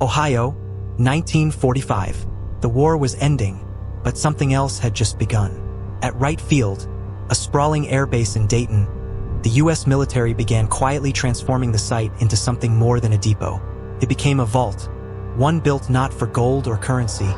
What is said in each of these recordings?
Ohio, 1945. The war was ending, but something else had just begun. At Wright Field, a sprawling airbase in Dayton, the U.S. military began quietly transforming the site into something more than a depot. It became a vault, one built not for gold or currency,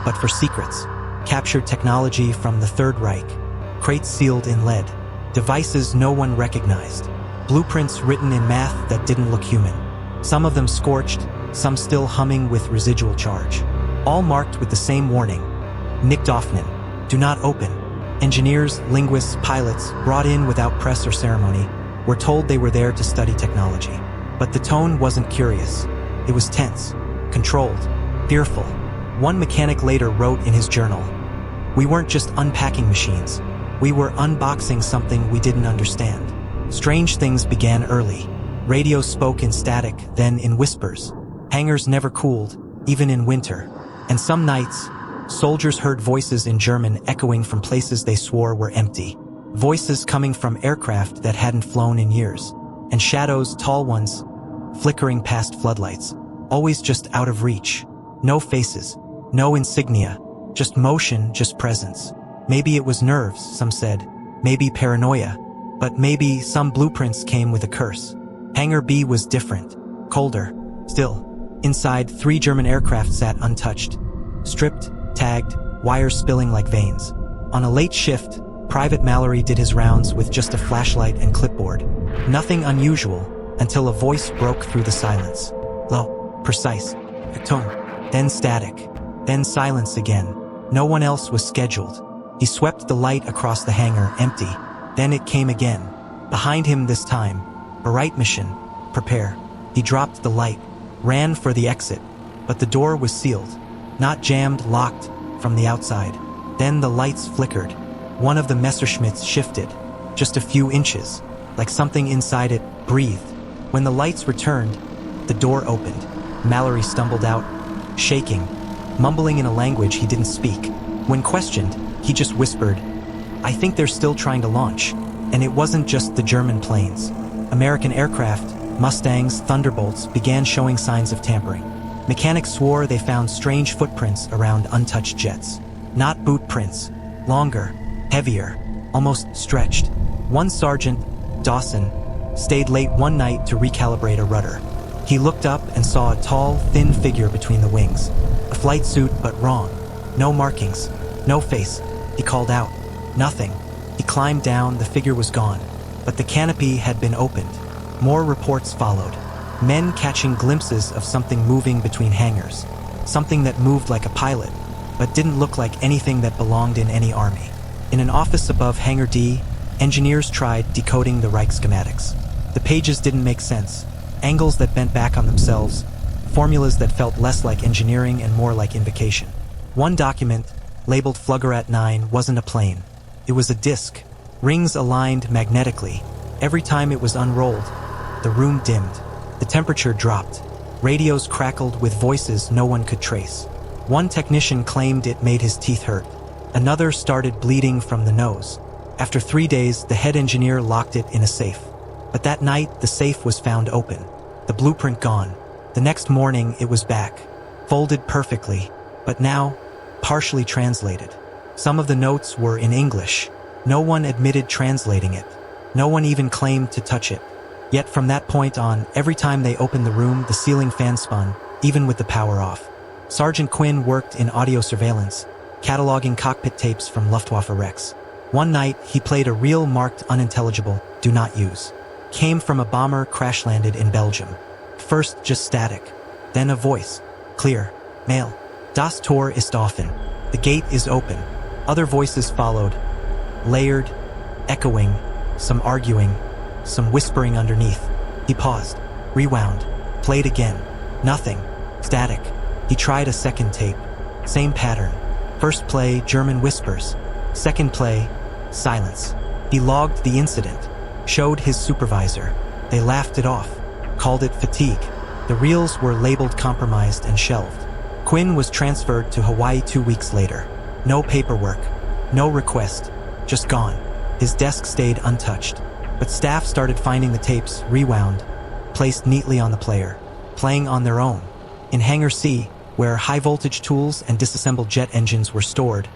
but for secrets, captured technology from the Third Reich, crates sealed in lead, devices no one recognized, blueprints written in math that didn't look human, some of them scorched, some still humming with residual charge, all marked with the same warning: Nicht öffnen, do not open. Engineers, linguists, pilots, brought in without press or ceremony, were told they were there to study technology. But the tone wasn't curious. It was tense, controlled, fearful. One mechanic later wrote in his journal, "We weren't just unpacking machines. We were unboxing something we didn't understand." Strange things began early. Radio spoke in static, then in whispers. Hangars never cooled, even in winter. And some nights, soldiers heard voices in German echoing from places they swore were empty. Voices coming from aircraft that hadn't flown in years. And shadows, tall ones, flickering past floodlights. Always just out of reach. No faces, no insignia. Just motion, just presence. Maybe it was nerves, some said. Maybe paranoia. But maybe some blueprints came with a curse. Hangar B was different. Colder. Still. Inside, 3 German aircraft sat untouched. Stripped, tagged, wires spilling like veins. On a late shift, Private Mallory did his rounds with just a flashlight and clipboard. Nothing unusual, until a voice broke through the silence. Low, precise, tone, then static, then silence again. No one else was scheduled. He swept the light across the hangar, empty. Then it came again. Behind him this time. A Wright mission. Prepare. He dropped the light, ran for the exit, but the door was sealed. Not jammed, locked, from the outside. Then the lights flickered. One of the Messerschmitts shifted, just a few inches, like something inside it breathed. When the lights returned, the door opened. Mallory stumbled out, shaking, mumbling in a language he didn't speak. When questioned, he just whispered, "I think they're still trying to launch." And it wasn't just the German planes. American aircraft, Mustangs, Thunderbolts, began showing signs of tampering. Mechanics swore they found strange footprints around untouched jets. Not boot prints. Longer, heavier, almost stretched. One sergeant, Dawson, stayed late one night to recalibrate a rudder. He looked up and saw a tall, thin figure between the wings. A flight suit, but wrong. No markings. No face. He called out. Nothing. He climbed down, the figure was gone. But the canopy had been opened. More reports followed. Men catching glimpses of something moving between hangars. Something that moved like a pilot, but didn't look like anything that belonged in any army. In an office above Hangar D, engineers tried decoding the Reich schematics. The pages didn't make sense. Angles that bent back on themselves. Formulas that felt less like engineering and more like invocation. One document, labeled Fluggerät 9, wasn't a plane. It was a disc. Rings aligned magnetically. Every time it was unrolled, the room dimmed. The temperature dropped. Radios crackled with voices no one could trace. One technician claimed it made his teeth hurt. Another started bleeding from the nose. After 3 days, the head engineer locked it in a safe. But that night, the safe was found open. The blueprint gone. The next morning, it was back. Folded perfectly. But now, partially translated. Some of the notes were in English. No one admitted translating it. No one even claimed to touch it. Yet from that point on, every time they opened the room, the ceiling fan spun, even with the power off. Sergeant Quinn worked in audio surveillance, cataloging cockpit tapes from Luftwaffe wrecks. One night, he played a reel marked unintelligible, "Do not use." Came from a bomber crash-landed in Belgium. First just static, then a voice. Clear. Male. Das Tor ist offen. The gate is open. Other voices followed. Layered, echoing, some arguing, some whispering underneath. He paused, rewound, played again. Nothing. Static. He tried a second tape. Same pattern. First play, German whispers. Second play, silence. He logged the incident. Showed his supervisor. They laughed it off. Called it fatigue. The reels were labeled compromised and shelved. Quinn was transferred to Hawaii 2 weeks later. No paperwork. No request. Just gone. His desk stayed untouched. But staff started finding the tapes, rewound, placed neatly on the player, playing on their own. In Hangar C, where high-voltage tools and disassembled jet engines were stored,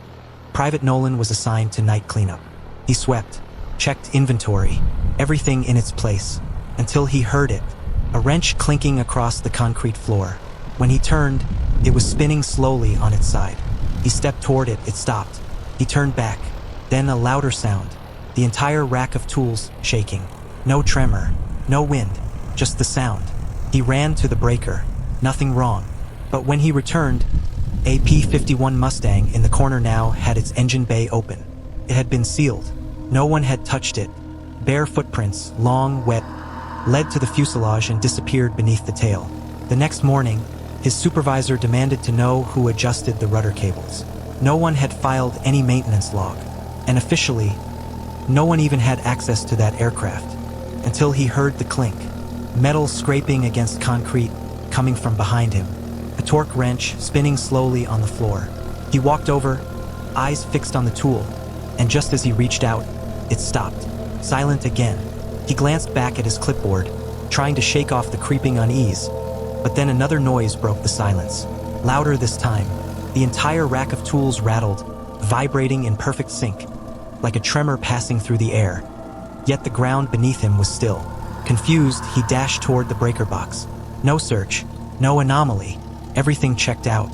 Private Nolan was assigned to night cleanup. He swept, checked inventory, everything in its place, until he heard it, a wrench clinking across the concrete floor. When he turned, it was spinning slowly on its side. He stepped toward it, it stopped. He turned back, then a louder sound, the entire rack of tools shaking. No tremor, no wind, just the sound. He ran to the breaker, nothing wrong. But when he returned, a P-51 Mustang in the corner now had its engine bay open. It had been sealed. No one had touched it. Bare footprints, long, wet, led to the fuselage and disappeared beneath the tail. The next morning, his supervisor demanded to know who adjusted the rudder cables. No one had filed any maintenance log, and officially, no one even had access to that aircraft, until he heard the clink, metal scraping against concrete coming from behind him, a torque wrench spinning slowly on the floor. He walked over, eyes fixed on the tool, and just as he reached out, it stopped, silent again. He glanced back at his clipboard, trying to shake off the creeping unease, but then another noise broke the silence. Louder this time, the entire rack of tools rattled, vibrating in perfect sync, like a tremor passing through the air. Yet the ground beneath him was still. Confused, he dashed toward the breaker box. No search, no anomaly, everything checked out.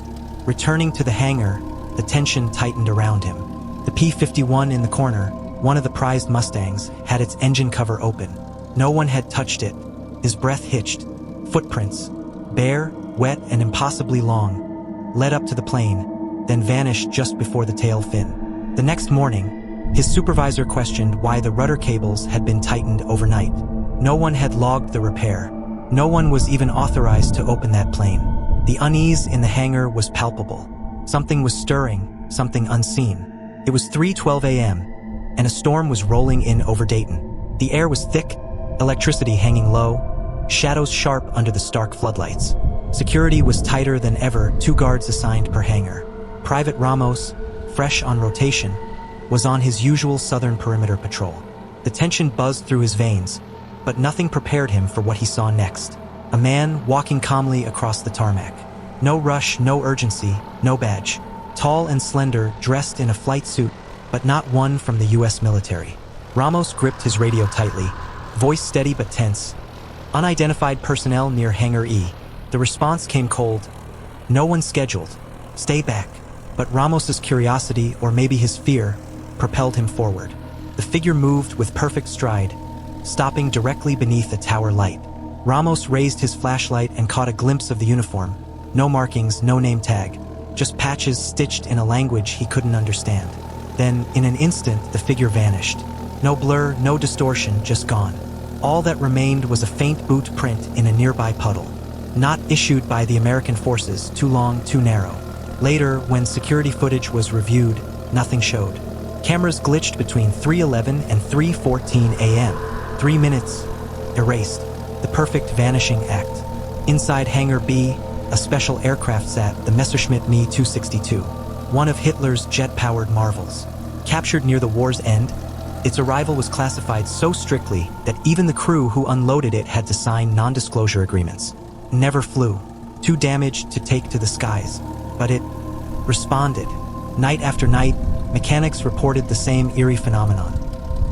Returning to the hangar, the tension tightened around him. The P-51 in the corner, one of the prized Mustangs, had its engine cover open. No one had touched it. His breath hitched. Footprints, bare, wet, and impossibly long, led up to the plane, then vanished just before the tail fin. The next morning, his supervisor questioned why the rudder cables had been tightened overnight. No one had logged the repair. No one was even authorized to open that plane. The unease in the hangar was palpable. Something was stirring, something unseen. It was 3:12 a.m., and a storm was rolling in over Dayton. The air was thick, electricity hanging low, shadows sharp under the stark floodlights. Security was tighter than ever, 2 guards assigned per hangar. Private Ramos, fresh on rotation, was on his usual southern perimeter patrol. The tension buzzed through his veins, but nothing prepared him for what he saw next. A man walking calmly across the tarmac. No rush, no urgency, no badge. Tall and slender, dressed in a flight suit, but not one from the U.S. military. Ramos gripped his radio tightly, voice steady but tense. Unidentified personnel near Hangar E. The response came cold. No one scheduled. Stay back. But Ramos's curiosity, or maybe his fear, propelled him forward. The figure moved with perfect stride, stopping directly beneath a tower light. Ramos raised his flashlight and caught a glimpse of the uniform. No markings, no name tag, just patches stitched in a language he couldn't understand. Then, in an instant, the figure vanished. No blur, no distortion, just gone. All that remained was a faint boot print in a nearby puddle. Not issued by the American forces, too long, too narrow. Later, when security footage was reviewed, nothing showed. Cameras glitched between 3:11 and 3:14 a.m. 3 minutes, erased. The perfect vanishing act. Inside Hangar B, a special aircraft sat, the Messerschmitt Me 262, one of Hitler's jet-powered marvels. Captured near the war's end, its arrival was classified so strictly that even the crew who unloaded it had to sign non-disclosure agreements. Never flew, too damaged to take to the skies. But it responded. Night after night, mechanics reported the same eerie phenomenon.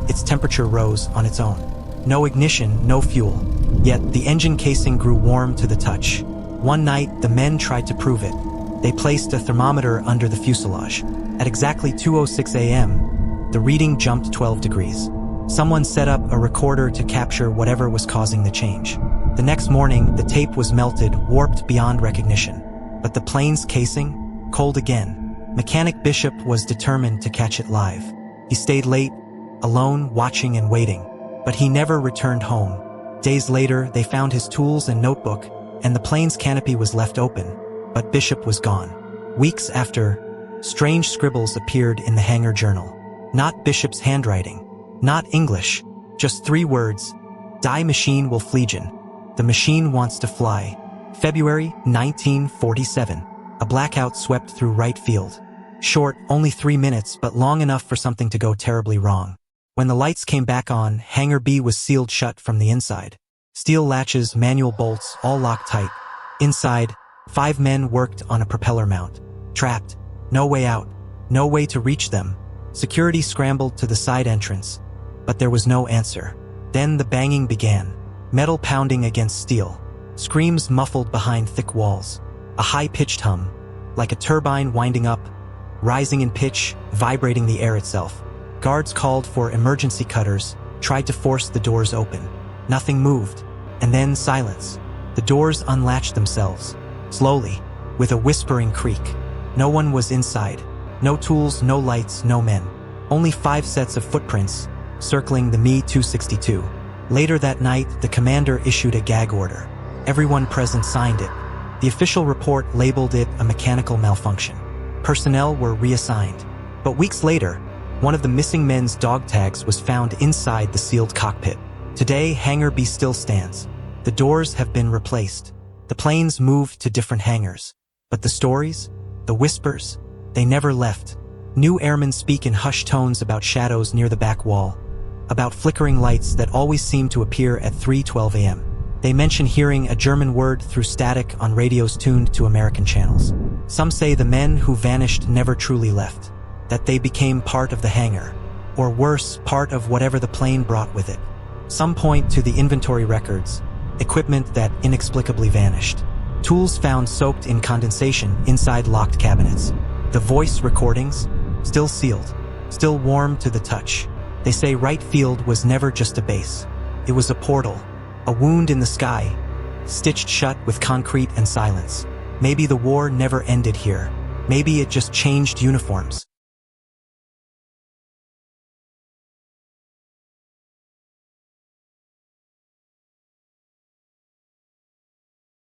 Its temperature rose on its own. No ignition, no fuel. Yet the engine casing grew warm to the touch. One night, the men tried to prove it. They placed a thermometer under the fuselage. At exactly 2:06 a.m., the reading jumped 12 degrees. Someone set up a recorder to capture whatever was causing the change. The next morning, the tape was melted, warped beyond recognition. But the plane's casing? Cold again. Mechanic Bishop was determined to catch it live. He stayed late, alone, watching and waiting. But he never returned home. Days later, they found his tools and notebook, and the plane's canopy was left open. But Bishop was gone. Weeks after, strange scribbles appeared in the hangar journal. Not Bishop's handwriting. Not English. Just 3 words. Die Machine will fliegen. The machine wants to fly. February 1947. A blackout swept through Wright Field. Short, only 3 minutes, but long enough for something to go terribly wrong. When the lights came back on, Hangar B was sealed shut from the inside. Steel latches, manual bolts, all locked tight. Inside, 5 men worked on a propeller mount. Trapped. No way out. No way to reach them. Security scrambled to the side entrance, but there was no answer. Then the banging began. Metal pounding against steel. Screams muffled behind thick walls. A high-pitched hum, like a turbine winding up, rising in pitch, vibrating the air itself. Guards called for emergency cutters, tried to force the doors open. Nothing moved. And then silence. The doors unlatched themselves. Slowly, with a whispering creak. No one was inside. No tools, no lights, no men. Only 5 sets of footprints, circling the Me-262. Later that night, the commander issued a gag order. Everyone present signed it. The official report labeled it a mechanical malfunction. Personnel were reassigned. But weeks later, one of the missing men's dog tags was found inside the sealed cockpit. Today, Hangar B still stands. The doors have been replaced. The planes moved to different hangars. But the stories, the whispers, they never left. New airmen speak in hushed tones about shadows near the back wall, about flickering lights that always seem to appear at 3:12 a.m. They mention hearing a German word through static on radios tuned to American channels. Some say the men who vanished never truly left, that they became part of the hangar, or worse, part of whatever the plane brought with it. Some point to the inventory records, equipment that inexplicably vanished, tools found soaked in condensation inside locked cabinets. The voice recordings, still sealed, still warm to the touch. They say Wright Field was never just a base. It was a portal, a wound in the sky, stitched shut with concrete and silence. Maybe the war never ended here. Maybe it just changed uniforms.